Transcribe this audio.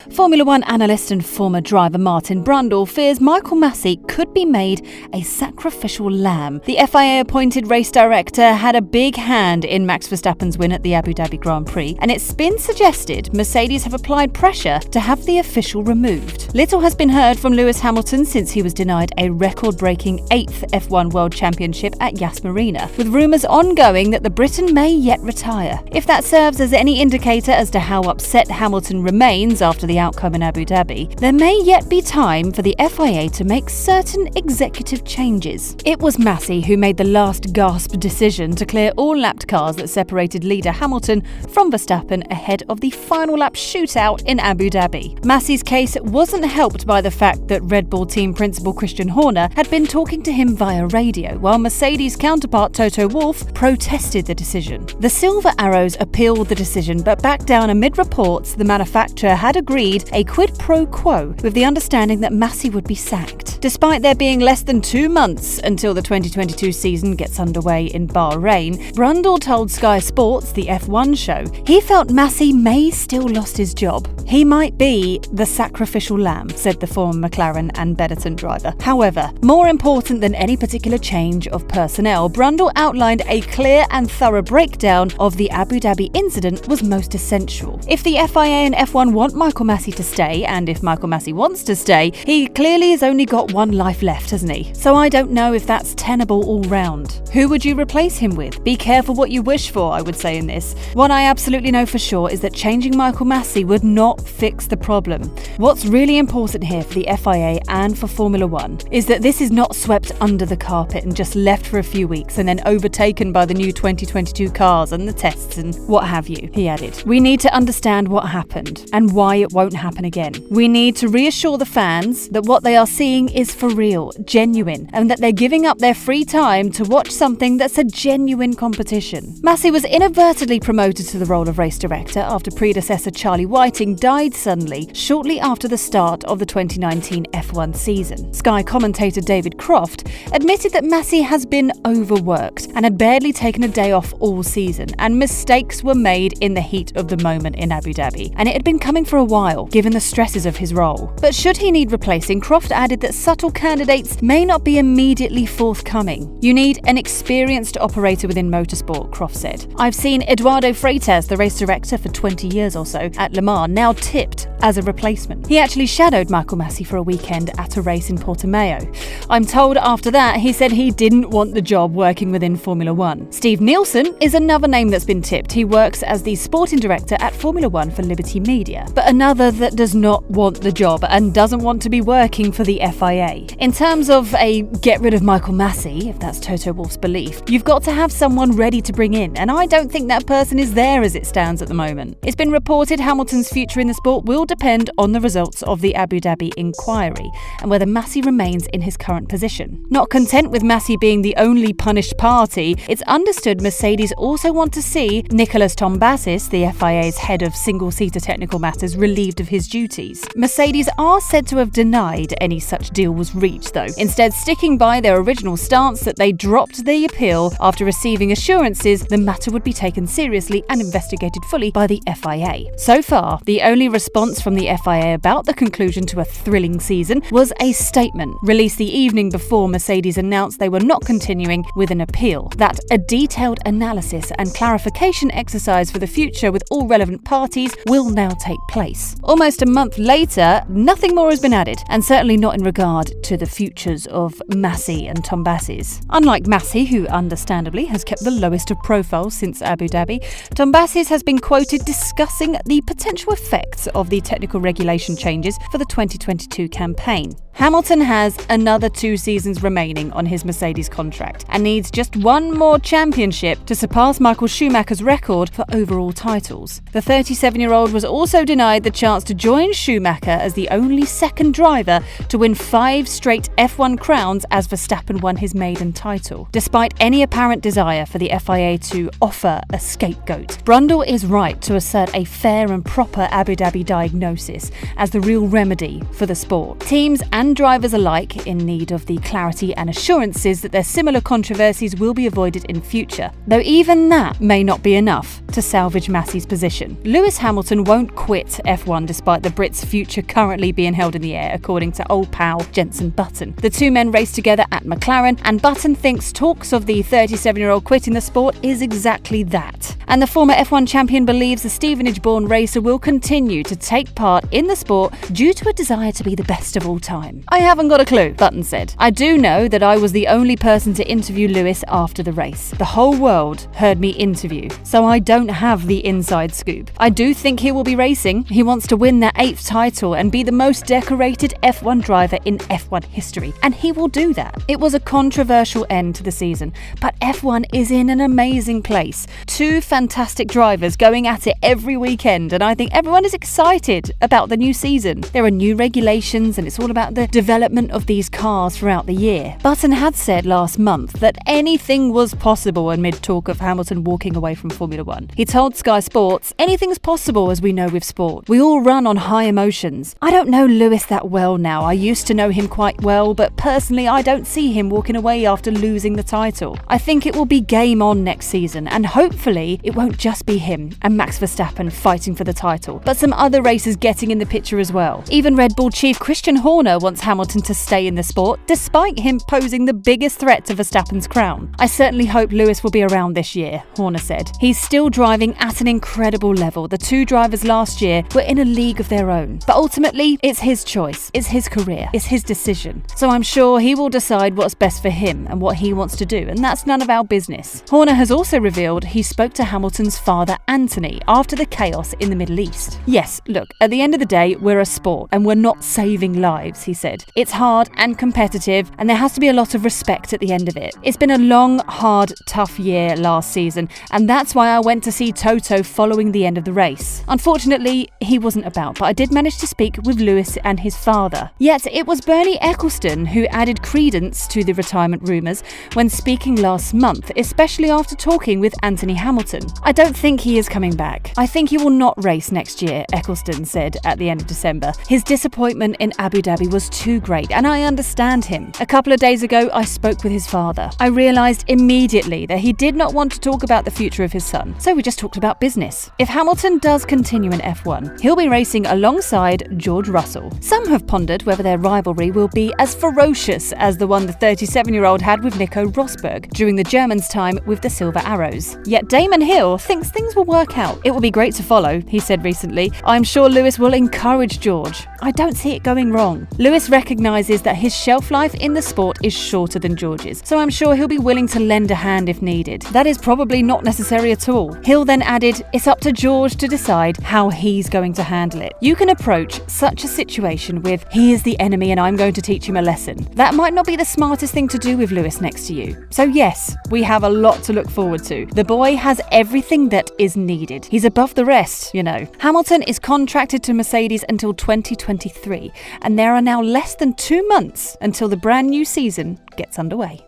Formula One analyst and former driver Martin Brundle fears Michael Masi could be made a sacrificial lamb. The FIA-appointed race director had a big hand in Max Verstappen's win at the Abu Dhabi Grand Prix, and it's been suggested Mercedes have applied pressure to have the official removed. Little has been heard from Lewis Hamilton since he was denied a record-breaking 8th F1 World Championship at Yas Marina, with rumours ongoing that the Briton may yet retire. If that serves as any indicator as to how upset Hamilton remains after the outcome in Abu Dhabi, there may yet be time for the FIA to make certain executive changes. It was Masi who made the last gasp decision to clear all lapped cars that separated leader Hamilton from Verstappen ahead of the final lap shootout in Abu Dhabi. Masi's case wasn't helped by the fact that Red Bull team principal Christian Horner had been talking to him via radio, while Mercedes counterpart Toto Wolff protested the decision. The Silver Arrows appealed the decision but backed down amid reports the manufacturer had agreed a quid pro quo with the understanding that Masi would be sacked. Despite there being less than 2 months until the 2022 season gets underway in Bahrain, Brundle told Sky Sports, the F1 show, he felt Masi may still lost his job. He might be the sacrificial lamb, said the former McLaren and Benetton driver. However, more important than any particular change of personnel, Brundle outlined a clear and thorough breakdown of the Abu Dhabi incident was most essential. If the FIA and F1 want Michael Masi to stay, and if Michael Masi wants to stay, he clearly has only got one life left, hasn't he? So I don't know if that's tenable all round. Who would you replace him with? Be careful what you wish for, I would say in this. What I absolutely know for sure is that changing Michael Masi would not fix the problem. What's really important here for the FIA and for Formula One is that this is not swept under the carpet and just left for a few weeks and then overtaken by the new 2022 cars and the tests and what have you, he added. We need to understand what happened and why it won't happen again. We need to reassure the fans that what they are seeing is for real, genuine, and that they're giving up their free time to watch something that's a genuine competition. Masi was inadvertently promoted to the role of race director after predecessor Charlie Whiting died suddenly shortly after the start of the 2019 F1 season. Sky commentator David Croft admitted that Masi has been overworked and had barely taken a day off all season, and mistakes were made in the heat of the moment in Abu Dhabi, and it had been coming for a while, given the stresses of his role. But should he need replacing, Croft added that subtle candidates may not be immediately forthcoming. You need an experienced operator within motorsport, Croft said. I've seen Eduardo Freitas, the race director for 20 years or so at Le Mans, now tipped as a replacement. He actually shadowed Michael Masi for a weekend at a race in Portimao. I'm told after that he said he didn't want the job working within Formula One. Steve Nielsen is another name that's been tipped. He works as the sporting director at Formula One for Liberty Media, but another that does not want the job and doesn't want to be working for the FIA. In terms of a get rid of Michael Masi, if that's Toto Wolff's belief, you've got to have someone ready to bring in, and I don't think that person is there as it stands at the moment. It's been reported Hamilton's future in the sport will depend on the results of the Abu Dhabi inquiry and whether Masi remains in his current position. Not content with Masi being the only punished party, it's understood Mercedes also want to see Nicholas Tombazis, the FIA's head of single-seater technical matters, relieved of his duties. Mercedes are said to have denied any such deal was reached, though, instead sticking by their original stance that they dropped the appeal after receiving assurances the matter would be taken seriously and investigated fully by the FIA. So far, the only response from the FIA about the conclusion to a thrilling season was a statement released the evening before Mercedes announced they were not continuing with an appeal, that a detailed analysis and clarification exercise for the future with all relevant parties will now take place. Almost a month later, nothing more has been added, and certainly not in regard to the futures of Masi and Tombazis. Unlike Masi, who understandably has kept the lowest of profiles since Abu Dhabi, Tombazis has been quoted discussing the potential effects of the technical regulation changes for the 2022 campaign. Hamilton has another 2 seasons remaining on his Mercedes contract and needs just one more championship to surpass Michael Schumacher's record for overall titles. The 37-year-old was also denied the chance to join Schumacher as the only second driver to win 5 5 straight F1 crowns as Verstappen won his maiden title, despite any apparent desire for the FIA to offer a scapegoat. Brundle is right to assert a fair and proper Abu Dhabi diagnosis as the real remedy for the sport. Teams and drivers alike in need of the clarity and assurances that their similar controversies will be avoided in future, though even that may not be enough to salvage Massey's position. Lewis Hamilton won't quit F1 despite the Brits' future currently being held in the air, according to old pal Jenson Button. The two men raced together at McLaren, and Button thinks talks of the 37-year-old quitting the sport is exactly that. And the former F1 champion believes the Stevenage-born racer will continue to take part in the sport due to a desire to be the best of all time. "I haven't got a clue," Button said. "I do know that I was the only person to interview Lewis after the race. The whole world heard me interview, so I don't have the inside scoop. I do think he will be racing. He wants to win that 8th title and be the most decorated F1 driver in F1 history, and he will do that." It was a controversial end to the season, but F1 is in an amazing place. Two fantastic drivers going at it every weekend, and I think everyone is excited about the new season. There are new regulations, and it's all about the development of these cars throughout the year. Button had said last month that anything was possible amid talk of Hamilton walking away from Formula One. He told Sky Sports, "Anything's possible, as we know with sport. We all run on high emotions. I don't know Lewis that well now. I used to know him quite well, but personally I don't see him walking away after losing the title. I think it will be game on next season, and hopefully it won't just be him and Max Verstappen fighting for the title, but some other racers getting in the picture as well. Even Red Bull chief Christian Horner wants Hamilton to stay in the sport, despite him posing the biggest threat to Verstappen's crown. I certainly hope Lewis will be around this year," Horner said. "He's still driving at an incredible level. The two drivers last year were in a league of their own. But ultimately, it's his choice, it's his career, it's his decision. So I'm sure he will decide what's best for him and what he wants to do, and that's none of our business." Horner has also revealed he spoke to Hamilton's father, Anthony, after the chaos in the Middle East. "Yes, look, at the end of the day, we're a sport, and we're not saving lives," he said. "It's hard and competitive, and there has to be a lot of respect at the end of it. It's been a long, hard, tough year last season, and that's why I went to see Toto following the end of the race. Unfortunately, he wasn't about, but I did manage to speak with Lewis and his father." Yet it was Bernie Ecclestone who added credence to the retirement rumours when speaking last month, especially after talking with Anthony Hamilton. "I don't think he is coming back. I think he will not race next year," Ecclestone said at the end of December. "His disappointment in Abu Dhabi was too great, and I understand him. A couple of days ago, I spoke with his father. I realised immediately that he did not want to talk about the future of his son, so we just talked about business. If Hamilton does continue in F1, he'll be racing alongside George Russell. Some have pondered whether their rivalry will be as ferocious as the one the 37-year-old had with Nico Rosberg during the Germans' time with the Silver Arrows. Yet Damon Hill thinks things will work out. "It will be great to follow," he said recently. "I'm sure Lewis will encourage George. I don't see it going wrong." Lewis recognises that his shelf life in the sport is shorter than George's, so I'm sure he'll be willing to lend a hand if needed. That is probably not necessary at all. Hill then added, "It's up to George to decide how he's going to handle it. You can approach such a situation with, 'He is the enemy and I'm going to teach him a lesson.' That might not be the smartest thing to do with Lewis next to you. So yes, we have a lot to look forward to. The boy has everything that is needed. He's above the rest, you know." Hamilton is contracted to Mercedes until 2023, and there are now less than 2 months until the brand new season gets underway.